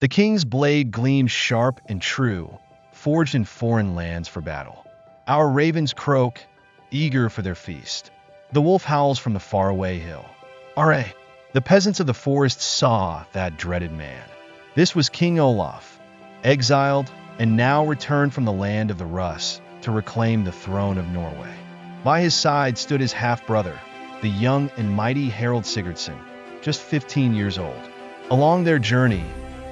The king's blade gleams sharp and true, forged in foreign lands for battle. Our ravens croak, eager for their feast. The wolf howls from the faraway hill. Array! The peasants of the forest saw that dreaded man. This was King Olaf, exiled and now returned from the land of the Russ to reclaim the throne of Norway. By his side stood his half-brother, the young and mighty Harald Sigurdsson, just 15 years old. Along their journey,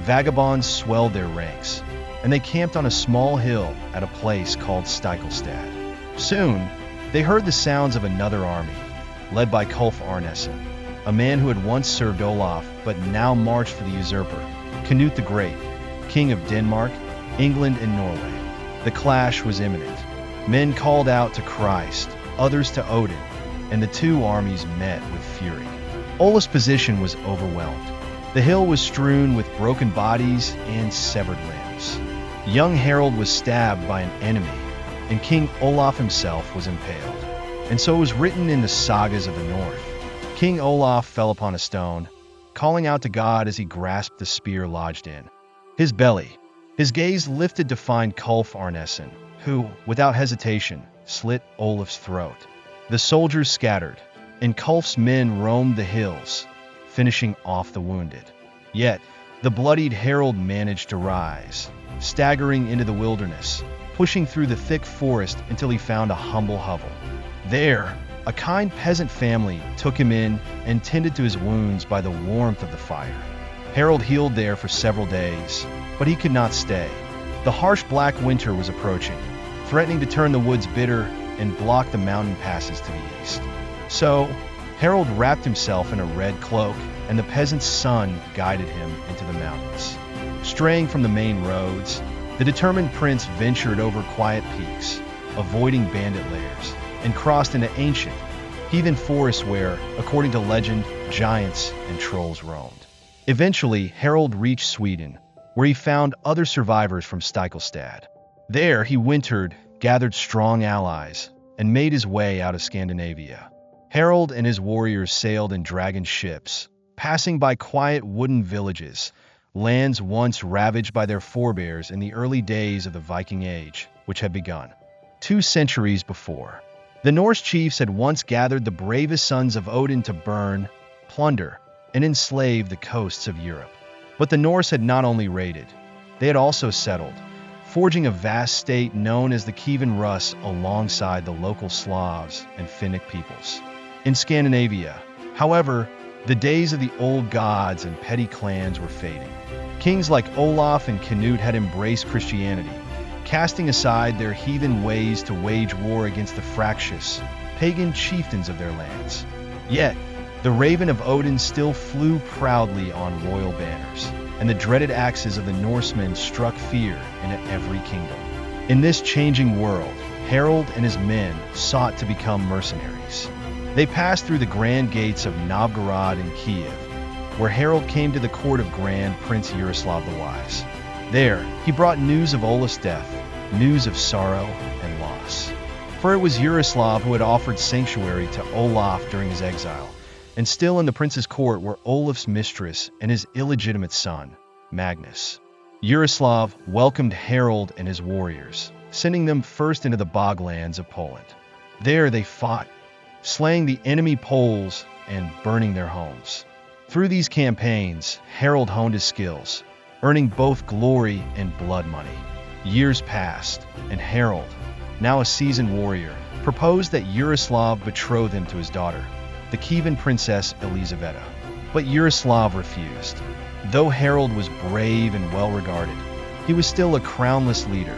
vagabonds swelled their ranks, and they camped on a small hill at a place called Stiklestad. Soon, they heard the sounds of another army, led by Kulf Arneson, a man who had once served Olaf but now marched for the usurper, Canute the Great, king of Denmark, England, and Norway. The clash was imminent. Men called out to Christ, others to Odin, and the two armies met with fury. Olaf's position was overwhelmed. The hill was strewn with broken bodies and severed limbs. Young Harald was stabbed by an enemy, and King Olaf himself was impaled. And so it was written in the sagas of the North. King Olaf fell upon a stone, calling out to God as he grasped the spear lodged in his belly. His gaze lifted to find Kulf Arneson, who, without hesitation, slit Olaf's throat. The soldiers scattered, and Kulf's men roamed the hills, finishing off the wounded. Yet, the bloodied Harald managed to rise, staggering into the wilderness, pushing through the thick forest until he found a humble hovel. There, a kind peasant family took him in and tended to his wounds by the warmth of the fire. Harald healed there for several days, but he could not stay. The harsh black winter was approaching, threatening to turn the woods bitter and block the mountain passes to the east. So, Harald wrapped himself in a red cloak, and the peasant's son guided him into the mountains. Straying from the main roads, the determined prince ventured over quiet peaks, avoiding bandit lairs, and crossed into ancient, heathen forests where, according to legend, giants and trolls roamed. Eventually, Harald reached Sweden, where he found other survivors from Stiklestad. There, he wintered, gathered strong allies, and made his way out of Scandinavia. Harald and his warriors sailed in dragon ships, passing by quiet wooden villages, lands once ravaged by their forebears in the early days of the Viking Age, which had begun 2 centuries before. The Norse chiefs had once gathered the bravest sons of Odin to burn, plunder, and enslave the coasts of Europe. But the Norse had not only raided, they had also settled, forging a vast state known as the Kievan Rus alongside the local Slavs and Finnic peoples. In Scandinavia, however, the days of the old gods and petty clans were fading. Kings like Olaf and Canute had embraced Christianity, casting aside their heathen ways to wage war against the fractious, pagan chieftains of their lands. Yet, the raven of Odin still flew proudly on royal banners, and the dreaded axes of the Norsemen struck fear into every kingdom. In this changing world, Harald and his men sought to become mercenaries. They passed through the grand gates of Novgorod and Kiev, where Harald came to the court of Grand Prince Yaroslav the Wise. There, he brought news of Olaf's death, news of sorrow and loss. For it was Yaroslav who had offered sanctuary to Olaf during his exile, and still in the prince's court were Olaf's mistress and his illegitimate son, Magnus. Yaroslav welcomed Harald and his warriors, sending them first into the boglands of Poland. There they fought, slaying the enemy Poles and burning their homes. Through these campaigns, Harald honed his skills, earning both glory and blood money. Years passed, and Harald, now a seasoned warrior, proposed that Yaroslav betroth him to his daughter, the Kievan princess Elizaveta. But Yaroslav refused. Though Harald was brave and well-regarded, he was still a crownless leader,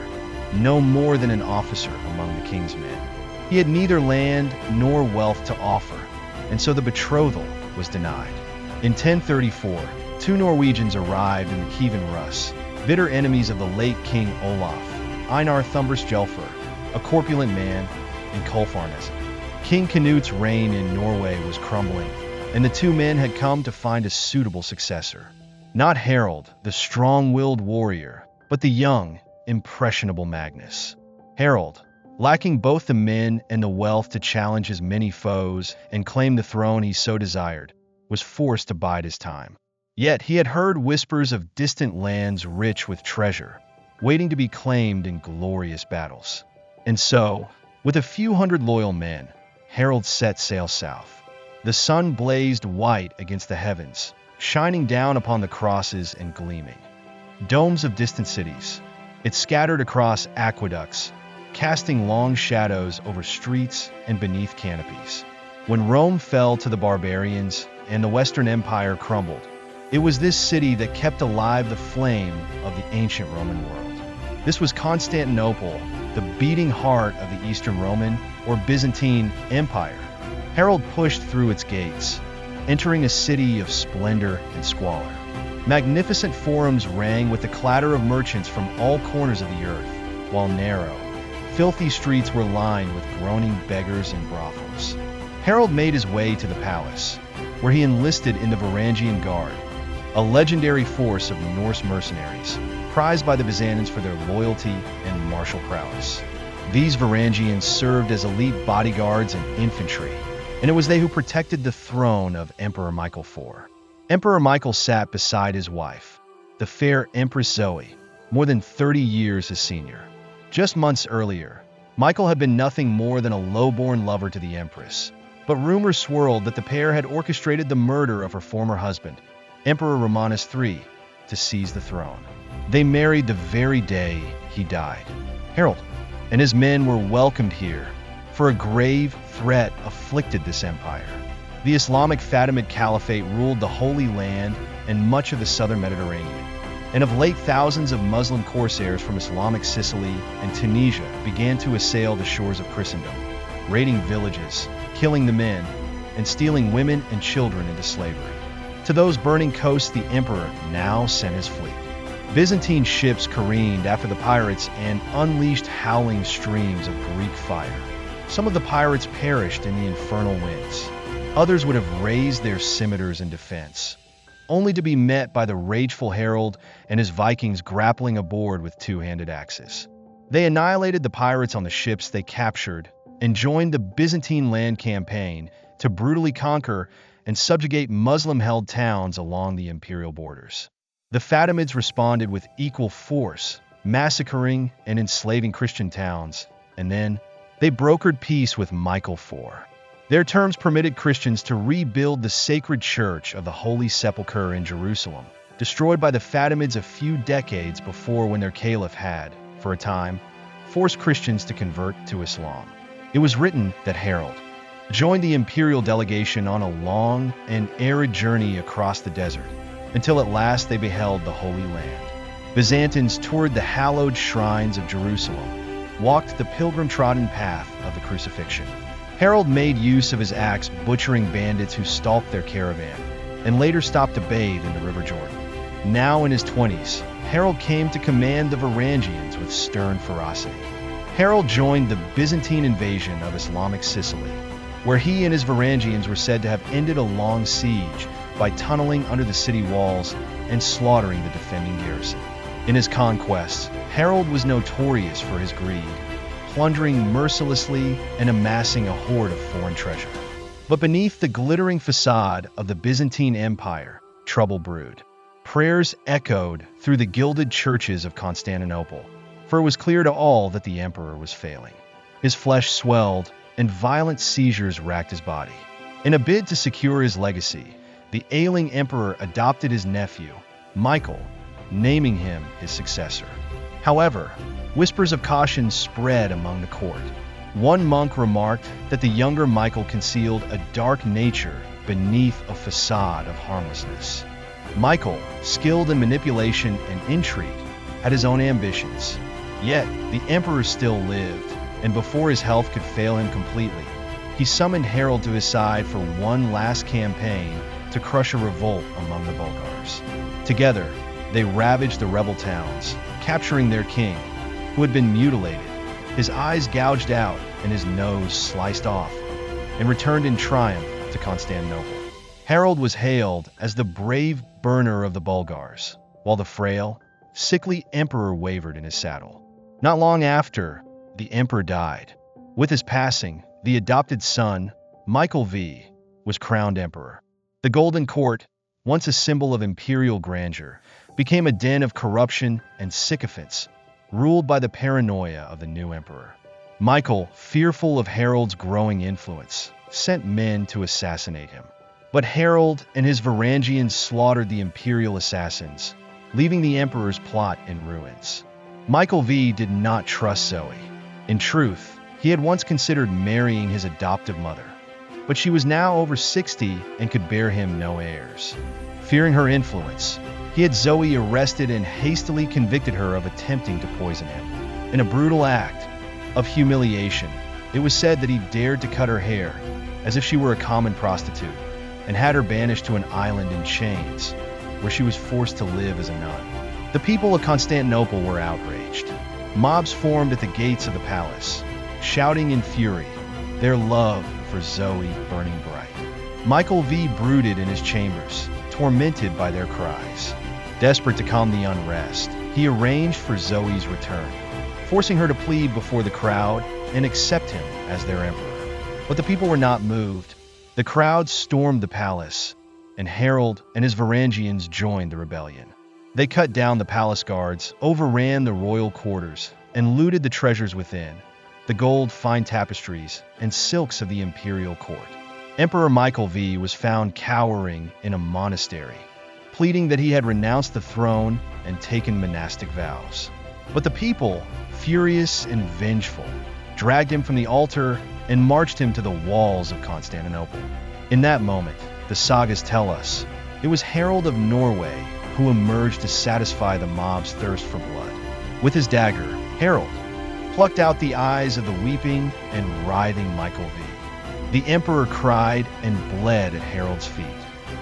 no more than an officer among the king's men. He had neither land nor wealth to offer, and so the betrothal was denied. In 1034, 2 Norwegians arrived in the Kievan Rus, bitter enemies of the late King Olaf, Einar Thumberskjolfr, a corpulent man, and Kulf Arneson. King Canute's reign in Norway was crumbling, and the 2 men had come to find a suitable successor. Not Harald, the strong-willed warrior, but the young, impressionable Magnus. Harald, lacking both the men and the wealth to challenge his many foes and claim the throne he so desired, was forced to bide his time. Yet he had heard whispers of distant lands rich with treasure, waiting to be claimed in glorious battles. And so, with a few hundred loyal men, Harald set sail south. The sun blazed white against the heavens, shining down upon the crosses and gleaming domes of distant cities. It scattered across aqueducts, casting long shadows over streets and beneath canopies. When Rome fell to the barbarians and the Western Empire crumbled, it was this city that kept alive the flame of the ancient Roman world. This was Constantinople, the beating heart of the Eastern Roman or Byzantine Empire. Harald pushed through its gates, entering a city of splendor and squalor. Magnificent forums rang with the clatter of merchants from all corners of the earth, while narrow, filthy streets were lined with groaning beggars and brothels. Harald made his way to the palace, where he enlisted in the Varangian Guard, a legendary force of Norse mercenaries, prized by the Byzantines for their loyalty and martial prowess. These Varangians served as elite bodyguards and infantry, and it was they who protected the throne of Emperor Michael IV. Emperor Michael sat beside his wife, the fair Empress Zoe, more than 30 years his senior. Just months earlier, Michael had been nothing more than a low-born lover to the Empress, but rumors swirled that the pair had orchestrated the murder of her former husband, Emperor Romanus III, to seize the throne. They married the very day he died. Harald and his men were welcomed here, for a grave threat afflicted this empire. The Islamic Fatimid Caliphate ruled the Holy Land and much of the southern Mediterranean, and of late thousands of Muslim corsairs from Islamic Sicily and Tunisia began to assail the shores of Christendom, raiding villages, killing the men, and stealing women and children into slavery. To those burning coasts the emperor now sent his fleet. Byzantine ships careened after the pirates and unleashed howling streams of Greek fire. Some of the pirates perished in the infernal winds. Others would have raised their scimitars in defense, only to be met by the rageful Harald and his Vikings grappling aboard with two-handed axes. They annihilated the pirates on the ships they captured and joined the Byzantine land campaign to brutally conquer and subjugate Muslim-held towns along the imperial borders. The Fatimids responded with equal force, massacring and enslaving Christian towns, and then they brokered peace with Michael IV. Their terms permitted Christians to rebuild the sacred church of the Holy Sepulchre in Jerusalem, destroyed by the Fatimids a few decades before, when their caliph had, for a time, forced Christians to convert to Islam. It was written that Harald joined the imperial delegation on a long and arid journey across the desert, until at last they beheld the Holy Land. Byzantines toured the hallowed shrines of Jerusalem, walked the pilgrim-trodden path of the crucifixion. Harald made use of his axe, butchering bandits who stalked their caravan, and later stopped to bathe in the River Jordan. Now in his 20s, Harald came to command the Varangians with stern ferocity. Harald joined the Byzantine invasion of Islamic Sicily, where he and his Varangians were said to have ended a long siege by tunneling under the city walls and slaughtering the defending garrison. In his conquests, Harald was notorious for his greed, plundering mercilessly and amassing a hoard of foreign treasure. But beneath the glittering facade of the Byzantine Empire, trouble brewed. Prayers echoed through the gilded churches of Constantinople, for it was clear to all that the emperor was failing. His flesh swelled, and violent seizures racked his body. In a bid to secure his legacy, the ailing emperor adopted his nephew, Michael, naming him his successor. However, whispers of caution spread among the court. One monk remarked that the younger Michael concealed a dark nature beneath a facade of harmlessness. Michael, skilled in manipulation and intrigue, had his own ambitions. Yet, the emperor still lived, and before his health could fail him completely, he summoned Harald to his side for one last campaign to crush a revolt among the Bulgars. Together, they ravaged the rebel towns, capturing their king, who had been mutilated, his eyes gouged out and his nose sliced off, and returned in triumph to Constantinople. Harald was hailed as the brave burner of the Bulgars, while the frail, sickly emperor wavered in his saddle. Not long after, the emperor died. With his passing, the adopted son, Michael V, was crowned emperor. The Golden Court, once a symbol of imperial grandeur, became a den of corruption and sycophants, ruled by the paranoia of the new emperor. Michael, fearful of Harald's growing influence, sent men to assassinate him. But Harald and his Varangians slaughtered the imperial assassins, leaving the emperor's plot in ruins. Michael V did not trust Zoe. In truth, he had once considered marrying his adoptive mother, but she was now over 60 and could bear him no heirs. Fearing her influence, he had Zoe arrested and hastily convicted her of attempting to poison him. In a brutal act of humiliation, it was said that he dared to cut her hair as if she were a common prostitute, and had her banished to an island in chains, where she was forced to live as a nun. The people of Constantinople were outraged. Mobs formed at the gates of the palace, shouting in fury, their love for Zoe burning bright. Michael V brooded in his chambers, tormented by their cries. Desperate to calm the unrest, he arranged for Zoe's return, forcing her to plead before the crowd and accept him as their emperor. But the people were not moved. The crowd stormed the palace, and Harald and his Varangians joined the rebellion. They cut down the palace guards, overran the royal quarters, and looted the treasures within, the gold, fine tapestries, and silks of the imperial court. Emperor Michael V was found cowering in a monastery, pleading that he had renounced the throne and taken monastic vows. But the people, furious and vengeful, dragged him from the altar and marched him to the walls of Constantinople. In that moment, the sagas tell us, it was Harald of Norway who emerged to satisfy the mob's thirst for blood. With his dagger, Harald plucked out the eyes of the weeping and writhing Michael V. The emperor cried and bled at Harald's feet.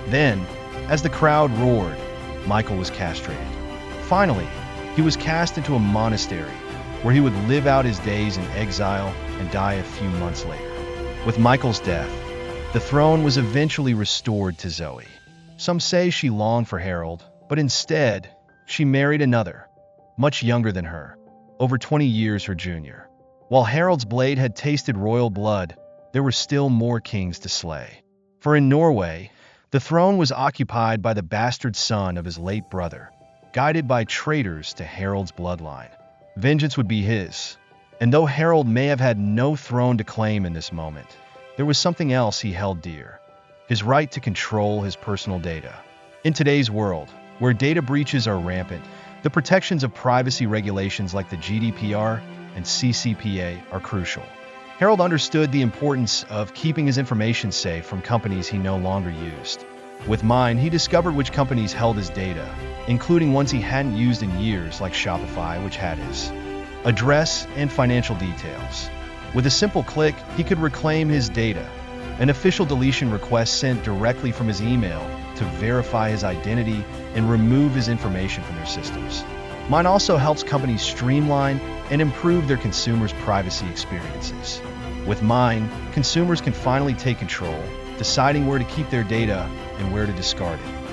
Then, as the crowd roared, Michael was castrated. Finally, he was cast into a monastery where he would live out his days in exile and die a few months later. With Michael's death, the throne was eventually restored to Zoe. Some say she longed for Harald, but instead, she married another, much younger than her, over 20 years her junior. While Harald's blade had tasted royal blood, there were still more kings to slay. For in Norway, the throne was occupied by the bastard son of his late brother, guided by traitors to Harald's bloodline. Vengeance would be his, and though Harald may have had no throne to claim in this moment, there was something else he held dear: his right to control his personal data. In today's world, where data breaches are rampant, the protections of privacy regulations like the GDPR and CCPA are crucial. Harald understood the importance of keeping his information safe from companies he no longer used. With Mine, he discovered which companies held his data, including ones he hadn't used in years, like Shopify, which had his address and financial details. With a simple click, he could reclaim his data, an official deletion request sent directly from his email to verify his identity and remove his information from their systems. Mine also helps companies streamline and improve their consumers' privacy experiences. With Mine, consumers can finally take control, deciding where to keep their data and where to discard it.